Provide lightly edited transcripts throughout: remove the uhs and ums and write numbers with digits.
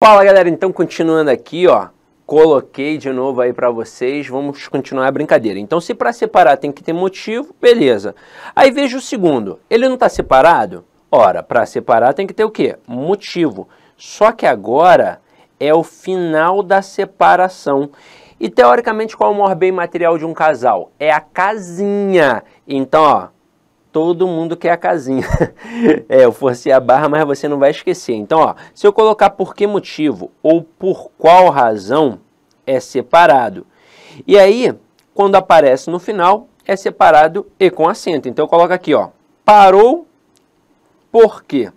Fala galera, então continuando aqui, ó, coloquei de novo aí para vocês, vamos continuar a brincadeira. Então se para separar tem que ter motivo, beleza. Aí veja o segundo, ele não está separado? Ora, para separar tem que ter o quê? Motivo. Só que agora é o final da separação. E teoricamente qual é o maior bem material de um casal? É a casinha. Então, ó, todo mundo quer a casinha. Eu forcei a barra, mas você não vai esquecer. Então, ó, se eu colocar por que motivo ou por qual razão, é separado. E aí, quando aparece no final, é separado e com acento. Então, eu coloco aqui, ó, parou por quê?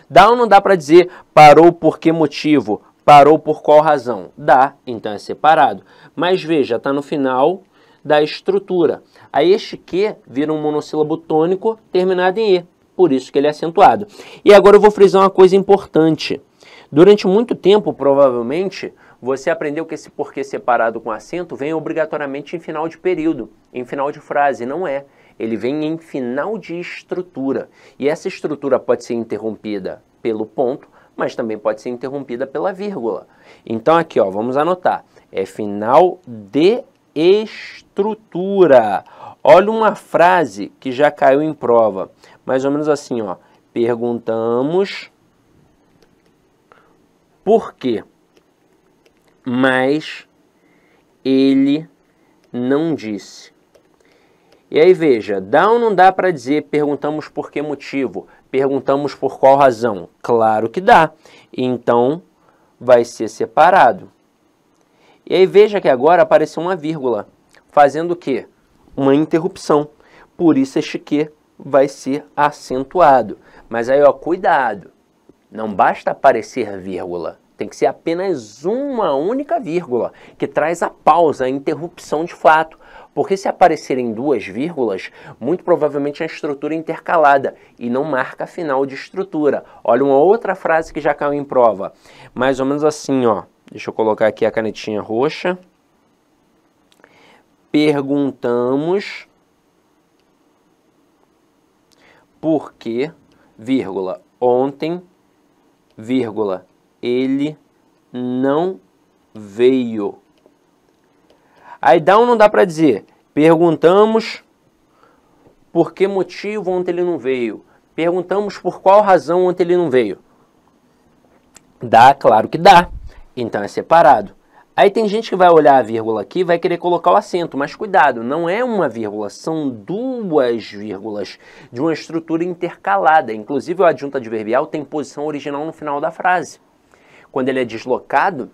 Dá ou não dá para dizer parou por que motivo? Parou por qual razão? Dá, então é separado. Mas veja, está no final da estrutura. Aí este que vira um monossílabo tônico terminado em E, por isso que ele é acentuado. E agora eu vou frisar uma coisa importante. Durante muito tempo, provavelmente, você aprendeu que esse porquê separado com acento vem obrigatoriamente em final de período, em final de frase. Não é. Ele vem em final de estrutura. E essa estrutura pode ser interrompida pelo ponto, mas também pode ser interrompida pela vírgula. Então aqui, ó, vamos anotar. É final de estrutura. Olha uma frase que já caiu em prova. Mais ou menos assim, ó. Perguntamos por quê, mas ele não disse. E aí veja, dá ou não dá para dizer perguntamos por que motivo? Perguntamos por qual razão? Claro que dá. Então, vai ser separado. E aí veja que agora apareceu uma vírgula, fazendo o quê? Uma interrupção. Por isso este que vai ser acentuado. Mas aí, ó, cuidado. Não basta aparecer vírgula. Tem que ser apenas uma única vírgula, que traz a pausa, a interrupção de fato. Porque se aparecerem duas vírgulas, muito provavelmente é a estrutura intercalada e não marca final de estrutura. Olha uma outra frase que já caiu em prova. Mais ou menos assim, ó. Deixa eu colocar aqui a canetinha roxa. Perguntamos por que, vírgula, ontem, vírgula, ele não veio. Aí dá ou não dá para dizer? Perguntamos por que motivo ontem ele não veio. Perguntamos por qual razão ontem ele não veio. Dá, claro que dá. Então é separado. Aí tem gente que vai olhar a vírgula aqui e vai querer colocar o acento. Mas cuidado, não é uma vírgula, são duas vírgulas de uma estrutura intercalada. Inclusive o adjunto adverbial tem posição original no final da frase. Quando ele é deslocado,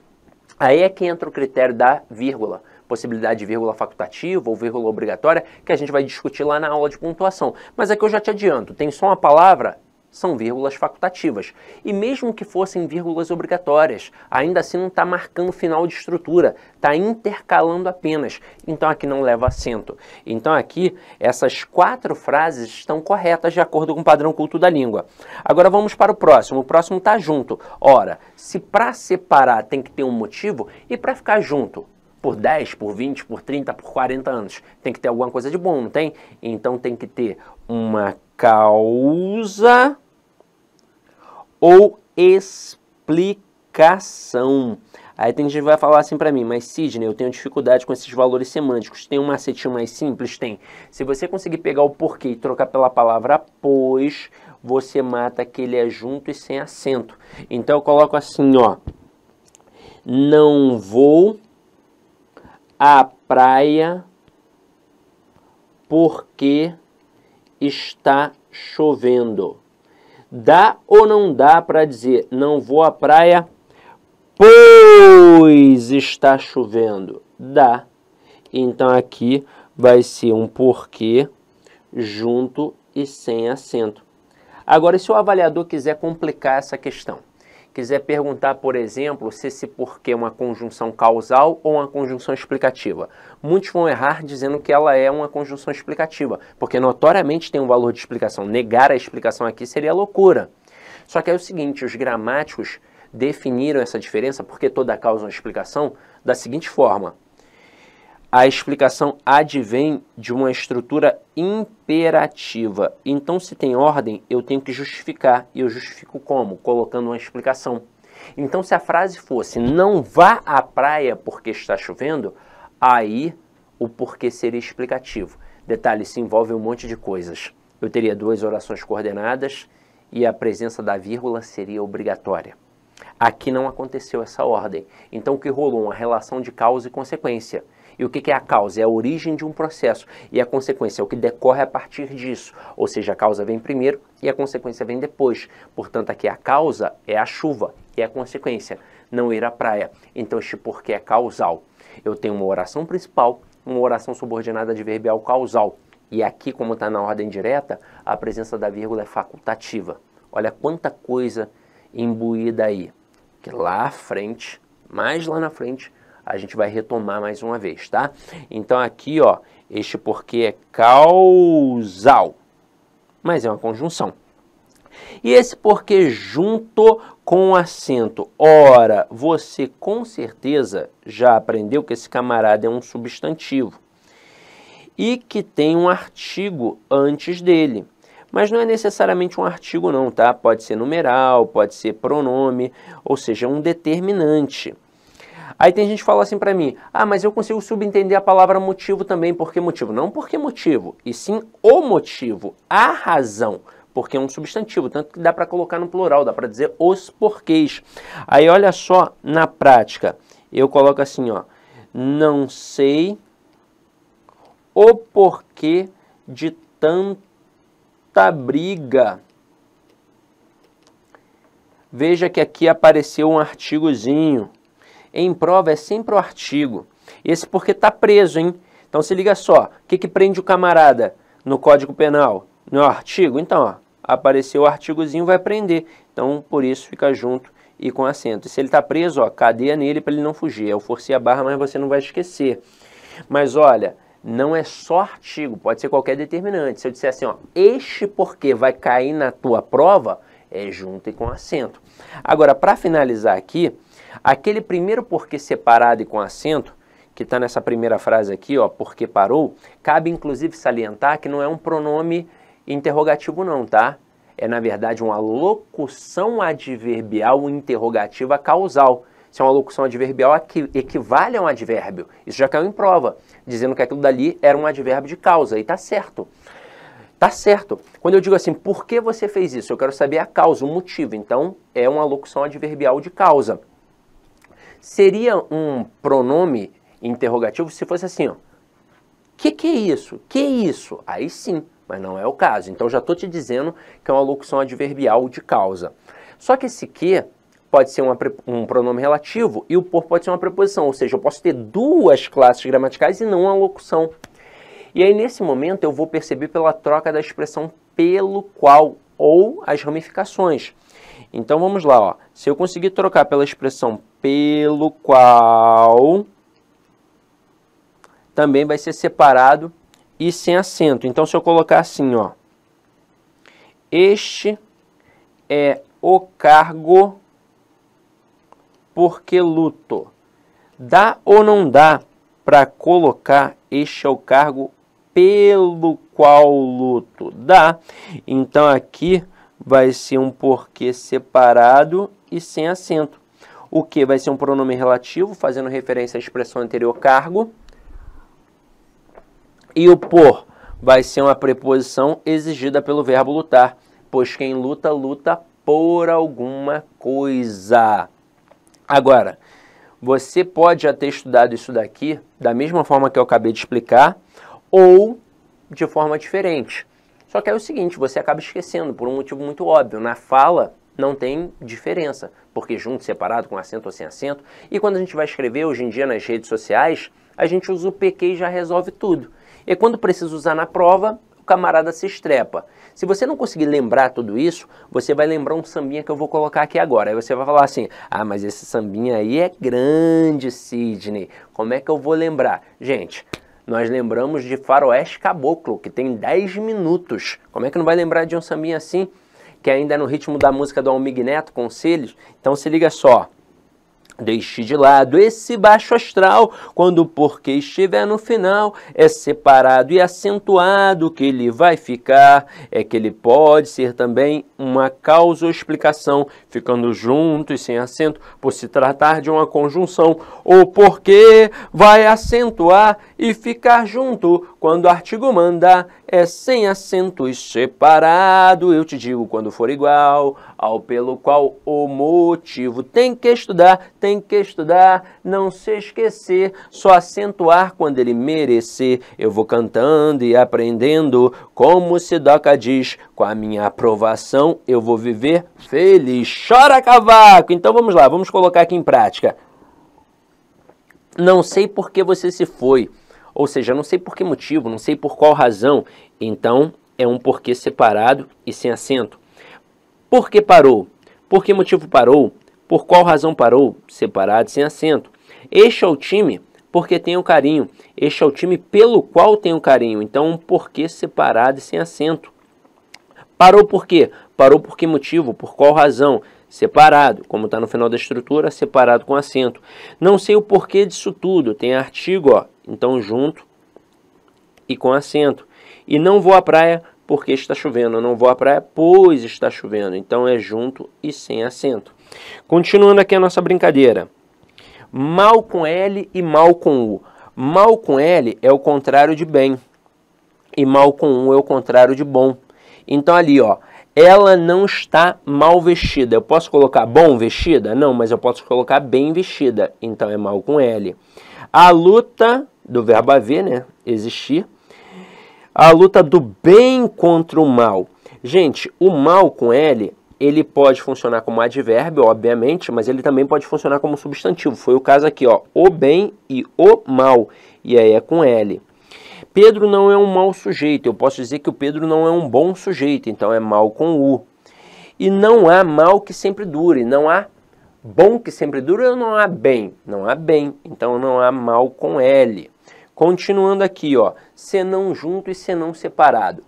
aí é que entra o critério da vírgula. Possibilidade de vírgula facultativa ou vírgula obrigatória, que a gente vai discutir lá na aula de pontuação. Mas aqui eu já te adianto, tem só uma palavra, são vírgulas facultativas. E mesmo que fossem vírgulas obrigatórias, ainda assim não está marcando final de estrutura, está intercalando apenas. Então aqui não leva acento. Então aqui, essas 4 frases estão corretas de acordo com o padrão culto da língua. Agora vamos para o próximo. O próximo está junto. Ora, se para separar tem que ter um motivo, e para ficar junto? Por 10, por 20, por 30, por 40 anos. Tem que ter alguma coisa de bom, não tem? Então tem que ter uma causa ou explicação. Aí tem gente que vai falar assim para mim, mas Sidney, eu tenho dificuldade com esses valores semânticos. Tem um macetinho mais simples? Tem. Se você conseguir pegar o porquê e trocar pela palavra pois, você mata aquele é junto e sem acento. Então eu coloco assim, ó. Não vou à praia porque está chovendo. Dá ou não dá para dizer não vou à praia pois está chovendo? Dá. Então aqui vai ser um porquê junto e sem acento. Agora, se o avaliador quiser complicar essa questão, quiser perguntar, por exemplo, se esse porquê é uma conjunção causal ou uma conjunção explicativa. Muitos vão errar dizendo que ela é uma conjunção explicativa, porque notoriamente tem um valor de explicação. Negar a explicação aqui seria loucura. Só que é o seguinte, os gramáticos definiram essa diferença, porque toda causa é uma explicação, da seguinte forma. A explicação advém de uma estrutura imperativa. Então, se tem ordem, eu tenho que justificar. E eu justifico como? Colocando uma explicação. Então, se a frase fosse não vá à praia porque está chovendo, aí o porquê seria explicativo. Detalhe, isso envolve um monte de coisas. Eu teria duas orações coordenadas e a presença da vírgula seria obrigatória. Aqui não aconteceu essa ordem. Então, o que rolou? Uma relação de causa e consequência. E o que é a causa? É a origem de um processo. E a consequência é o que decorre a partir disso. Ou seja, a causa vem primeiro e a consequência vem depois. Portanto, aqui a causa é a chuva e a consequência não ir à praia. Então, este porquê é causal. Eu tenho uma oração principal, uma oração subordinada adverbial causal. E aqui, como está na ordem direta, a presença da vírgula é facultativa. Olha quanta coisa imbuída aí. Que lá à frente, mais lá na frente, a gente vai retomar mais uma vez, tá? Então aqui, ó, este porquê é causal, mas é uma conjunção. E esse porquê junto com acento. Ora, você com certeza já aprendeu que esse camarada é um substantivo e que tem um artigo antes dele. Mas não é necessariamente um artigo não, tá? Pode ser numeral, pode ser pronome, ou seja, um determinante. Aí tem gente que fala assim para mim, mas eu consigo subentender a palavra motivo também. Por que motivo? Não porque motivo, e sim o motivo, a razão, porque é um substantivo, tanto que dá para colocar no plural, dá para dizer os porquês. Aí olha só, na prática, eu coloco assim, ó, não sei o porquê de tanta briga. Veja que aqui apareceu um artigozinho. Em prova é sempre o artigo. Esse porquê está preso, hein? Então se liga só. O que prende o camarada no Código Penal? No artigo? Então, ó, apareceu o artigozinho, vai prender. Então, por isso, fica junto e com acento. E se ele está preso, ó, cadeia nele para ele não fugir. Eu forcei a barra, mas você não vai esquecer. Mas olha, não é só artigo, pode ser qualquer determinante. Se eu disser assim, ó, este porquê vai cair na tua prova, é junto e com acento. Agora, para finalizar aqui, aquele primeiro porquê separado e com acento, que está nessa primeira frase aqui, ó, porque parou, cabe inclusive salientar que não é um pronome interrogativo não, tá? É, na verdade, uma locução adverbial interrogativa causal. Se é uma locução adverbial, equivale a um advérbio. Isso já caiu em prova, dizendo que aquilo dali era um advérbio de causa, e tá certo. Tá certo. Quando eu digo assim, por que você fez isso? Eu quero saber a causa, o motivo. Então, é uma locução adverbial de causa. Seria um pronome interrogativo se fosse assim, ó. Que é isso? Que é isso? Aí sim, mas não é o caso. Então, já estou te dizendo que é uma locução adverbial de causa. Só que esse que pode ser um pronome relativo e o por pode ser uma preposição. Ou seja, eu posso ter duas classes gramaticais e não uma locução. E aí, nesse momento, eu vou perceber pela troca da expressão pelo qual ou as ramificações. Então, vamos lá, ó. Se eu conseguir trocar pela expressão pelo qual, também vai ser separado e sem acento. Então, se eu colocar assim, ó, este é o cargo porque luto. Dá ou não dá para colocar este é o cargo pelo qual luto? Dá. Então, aqui vai ser um porquê separado e sem acento. O que vai ser um pronome relativo, fazendo referência à expressão anterior, cargo. E o por vai ser uma preposição exigida pelo verbo lutar, pois quem luta, luta por alguma coisa. Agora, você pode já ter estudado isso daqui da mesma forma que eu acabei de explicar, ou de forma diferente. Só que é o seguinte, você acaba esquecendo por um motivo muito óbvio. Na fala não tem diferença, porque junto, separado, com acento ou sem acento. E quando a gente vai escrever hoje em dia nas redes sociais, a gente usa o PQ e já resolve tudo. E quando precisa usar na prova, o camarada se estrepa. Se você não conseguir lembrar tudo isso, você vai lembrar um sambinha que eu vou colocar aqui agora. Aí você vai falar assim, mas esse sambinha aí é grande, Sidney. Como é que eu vou lembrar? Gente, nós lembramos de Faroeste Caboclo, que tem 10 minutos. Como é que não vai lembrar de um sambinha assim, que ainda é no ritmo da música do Almig Neto, Conselhos? Então se liga só. Deixe de lado esse baixo astral, quando o porquê estiver no final, é separado e acentuado que ele vai ficar, é que ele pode ser também uma causa ou explicação, ficando junto e sem acento, por se tratar de uma conjunção. O porquê vai acentuar e ficar junto, quando o artigo manda, é sem acento e separado. Eu te digo quando for igual ao pelo qual o motivo. Tem que estudar, não se esquecer, só acentuar quando ele merecer. Eu vou cantando e aprendendo, como Sidoca diz, com a minha aprovação eu vou viver feliz. Chora, cavaco! Então vamos lá, vamos colocar aqui em prática. Não sei por que você se foi, ou seja, não sei por que motivo, não sei por qual razão. Então é um porquê separado e sem acento. Por que parou? Por que motivo parou? Por qual razão parou? Separado e sem acento. Este é o time porque tenho carinho. Este é o time pelo qual tenho carinho. Então, um porquê separado e sem acento. Parou por quê? Parou por que motivo? Por qual razão? Separado, como está no final da estrutura, separado com acento. Não sei o porquê disso tudo. Tem artigo, ó. Então, junto e com acento. E não vou à praia porque está chovendo. Eu não vou à praia, pois está chovendo. Então, é junto e sem acento. Continuando aqui a nossa brincadeira. Mal com L e mal com U. Mal com L é o contrário de bem. E mal com U é o contrário de bom. Então, ali, ó. Ela não está mal vestida. Eu posso colocar bom vestida? Não, mas eu posso colocar bem vestida. Então, é mal com L. A luta, do verbo haver, né? Existir. A luta do bem contra o mal. Gente, o mal com L, ele pode funcionar como advérbio, obviamente, mas ele também pode funcionar como substantivo. Foi o caso aqui, ó. O bem e o mal. E aí é com L. Pedro não é um mau sujeito. Eu posso dizer que o Pedro não é um bom sujeito. Então é mal com U. E não há mal que sempre dure. Não há bom que sempre dure ou não há bem? Não há bem. Então não há mal com L. Continuando aqui, ó, senão junto e senão separado.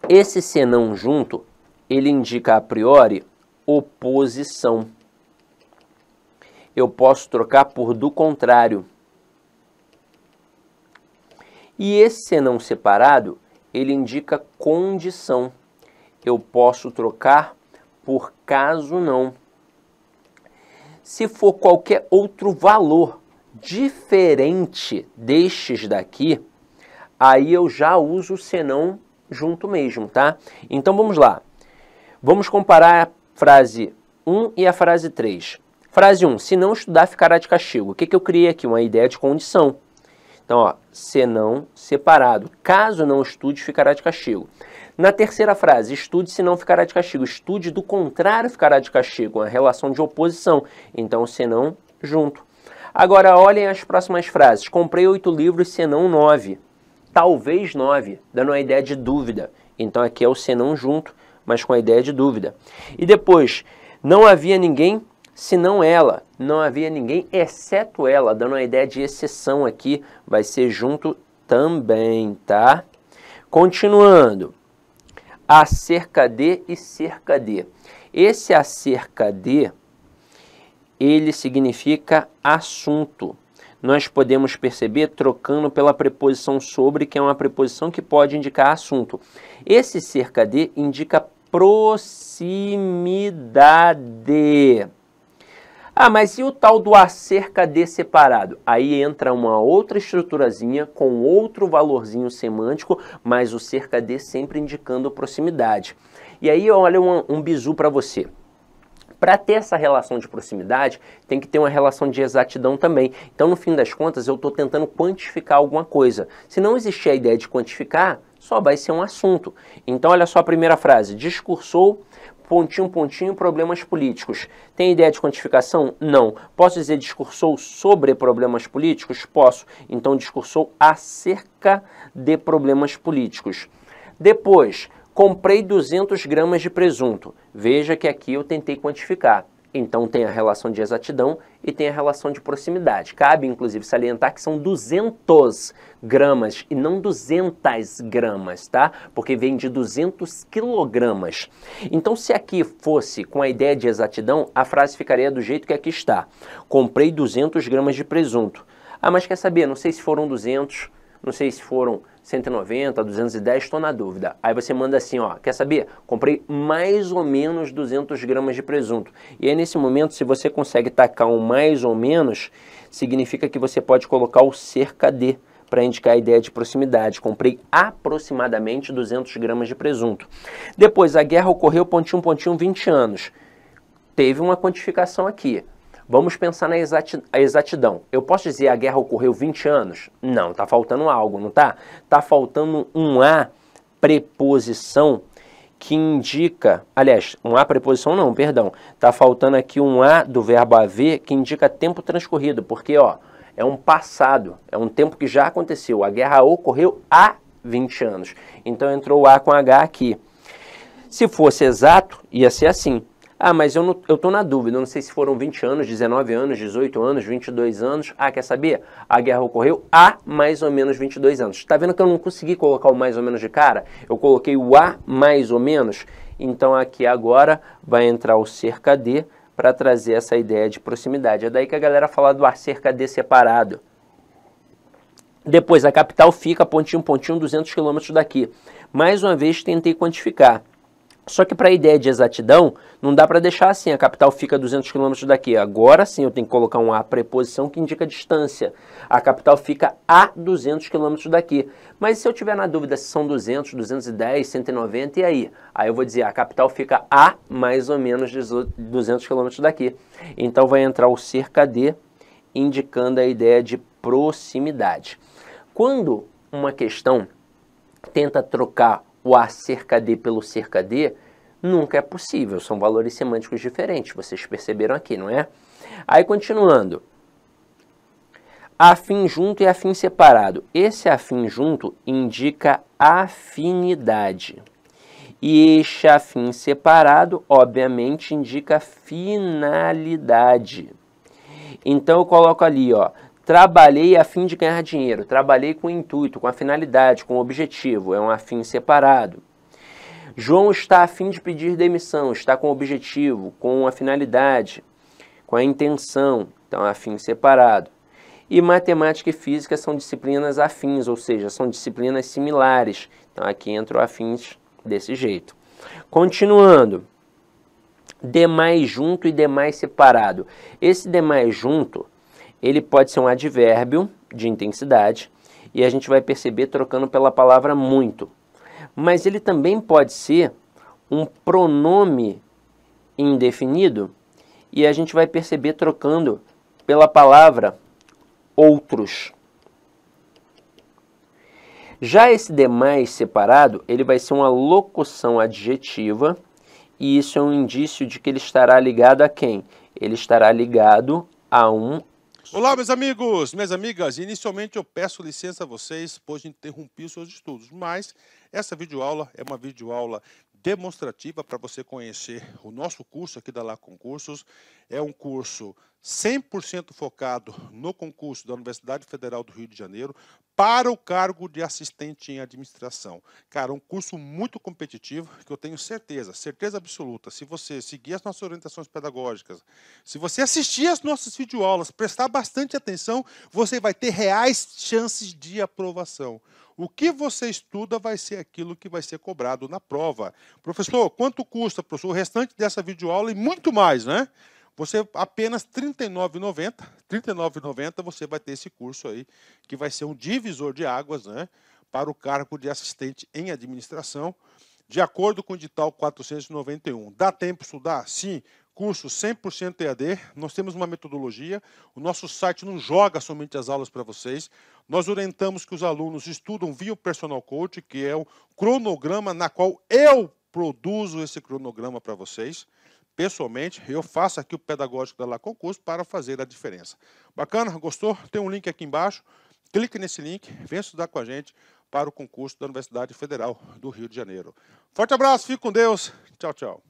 Esse senão junto, ele indica a priori oposição. Eu posso trocar por do contrário. E esse senão separado, ele indica condição. Eu posso trocar por caso não. Se for qualquer outro valor diferente destes daqui, aí eu já uso o senão junto mesmo, tá? Então vamos lá. Vamos comparar a frase 1 e a frase 3. Frase 1, se não estudar ficará de castigo. O que eu criei aqui? Uma ideia de condição. Então, ó, senão separado. Caso não estude, ficará de castigo. Na terceira frase, estude se não ficará de castigo. Estude do contrário ficará de castigo. Uma relação de oposição. Então, senão junto. Agora, olhem as próximas frases. Comprei 8 livros, senão 9. Talvez 9, dando uma ideia de dúvida. Então, aqui é o senão junto, mas com a ideia de dúvida. E depois, não havia ninguém senão ela. Não havia ninguém exceto ela, dando uma ideia de exceção aqui. Vai ser junto também, tá? Continuando. Acerca de e cerca de. Esse acerca de, ele significa assunto. Nós podemos perceber trocando pela preposição sobre, que é uma preposição que pode indicar assunto. Esse cerca de indica proximidade. Ah, mas e o tal do acerca de separado? Aí entra uma outra estruturazinha com outro valorzinho semântico, mas o cerca de sempre indicando proximidade. E aí olha um bizu para você. Para ter essa relação de proximidade, tem que ter uma relação de exatidão também. Então, no fim das contas, eu estou tentando quantificar alguma coisa. Se não existir a ideia de quantificar, só vai ser um assunto. Então, olha só a primeira frase. Discursou, pontinho, pontinho, problemas políticos. Tem ideia de quantificação? Não. Posso dizer discursou sobre problemas políticos? Posso. Então, discursou acerca de problemas políticos. Depois, comprei 200 gramas de presunto. Veja que aqui eu tentei quantificar. Então tem a relação de exatidão e tem a relação de proximidade. Cabe, inclusive, salientar que são 200 gramas e não 200 gramas, tá? Porque vem de 200 quilogramas. Então, se aqui fosse com a ideia de exatidão, a frase ficaria do jeito que aqui está. Comprei 200 gramas de presunto. Ah, mas quer saber? Não sei se foram 200 não sei se foram 190, 210, estou na dúvida. Aí você manda assim, ó, quer saber? Comprei mais ou menos 200 gramas de presunto. E aí nesse momento, se você consegue tacar um mais ou menos, significa que você pode colocar o cerca de, para indicar a ideia de proximidade. Comprei aproximadamente 200 gramas de presunto. Depois, a guerra ocorreu, pontinho, 20 anos. Teve uma quantificação aqui. Vamos pensar na exatidão. Eu posso dizer a guerra ocorreu 20 anos? Não, está faltando algo, não está? Está faltando um A preposição que indica, aliás, um A preposição não, perdão. Está faltando aqui um A do verbo haver que indica tempo transcorrido, porque ó, é um passado, é um tempo que já aconteceu. A guerra ocorreu há 20 anos. Então entrou o A com H aqui. Se fosse exato, ia ser assim. Ah, mas eu estou na dúvida, eu não sei se foram 20 anos, 19 anos, 18 anos, 22 anos. Ah, quer saber? A guerra ocorreu há mais ou menos 22 anos. Está vendo que eu não consegui colocar o mais ou menos de cara? Eu coloquei o há mais ou menos. Então aqui agora vai entrar o cerca de para trazer essa ideia de proximidade. É daí que a galera fala do cerca de separado. Depois a capital fica pontinho, 200 quilômetros daqui. Mais uma vez tentei quantificar. Só que para a ideia de exatidão, não dá para deixar assim, a capital fica a 200 km daqui. Agora sim eu tenho que colocar um A preposição que indica distância. A capital fica a 200 km daqui. Mas se eu tiver na dúvida se são 200, 210, 190, e aí? Aí eu vou dizer, a capital fica a mais ou menos 200 km daqui. Então vai entrar o cerca de, indicando a ideia de proximidade. Quando uma questão tenta trocar o A cerca de pelo cerca de, nunca é possível, são valores semânticos diferentes, vocês perceberam aqui, não é? Aí continuando, afim junto e afim separado. Esse afim junto indica afinidade. E este afim separado, obviamente, indica finalidade. Então eu coloco ali, ó, trabalhei a fim de ganhar dinheiro, trabalhei com intuito, com a finalidade, com o objetivo, é um afim separado. João está a fim de pedir demissão, está com o objetivo, com a finalidade, com a intenção, então é afim separado. E matemática e física são disciplinas afins, ou seja, são disciplinas similares. Então aqui entra o afins desse jeito. Continuando, demais junto e demais separado. Esse demais junto, ele pode ser um advérbio de intensidade e a gente vai perceber trocando pela palavra muito. Mas ele também pode ser um pronome indefinido e a gente vai perceber trocando pela palavra outros. Já esse demais separado, ele vai ser uma locução adjetiva e isso é um indício de que ele estará ligado a quem? Ele estará ligado a um... Olá, meus amigos, minhas amigas. Inicialmente eu peço licença a vocês, pois interrompi os seus estudos, mas essa videoaula é uma videoaula demonstrativa para você conhecer o nosso curso aqui da La Concursos. É um curso 100% focado no concurso da Universidade Federal do Rio de Janeiro para o cargo de assistente em administração. Cara, um curso muito competitivo que eu tenho certeza absoluta, se você seguir as nossas orientações pedagógicas, se você assistir as nossas videoaulas, prestar bastante atenção, você vai ter reais chances de aprovação. O que você estuda vai ser aquilo que vai ser cobrado na prova. Professor, quanto custa, professor, o restante dessa videoaula e muito mais, né? Você apenas R$ 39,90, R$ 39,90 você vai ter esse curso aí, que vai ser um divisor de águas, né, para o cargo de assistente em administração, de acordo com o edital 491. Dá tempo de estudar? Sim. Curso 100% EAD, nós temos uma metodologia, o nosso site não joga somente as aulas para vocês, nós orientamos que os alunos estudam via o Personal Coach, que é o cronograma na qual eu produzo esse cronograma para vocês. Pessoalmente, eu faço aqui o pedagógico da La Concurso para fazer a diferença. Bacana? Gostou? Tem um link aqui embaixo. Clique nesse link, venha estudar com a gente para o concurso da Universidade Federal do Rio de Janeiro. Forte abraço, fique com Deus. Tchau, tchau.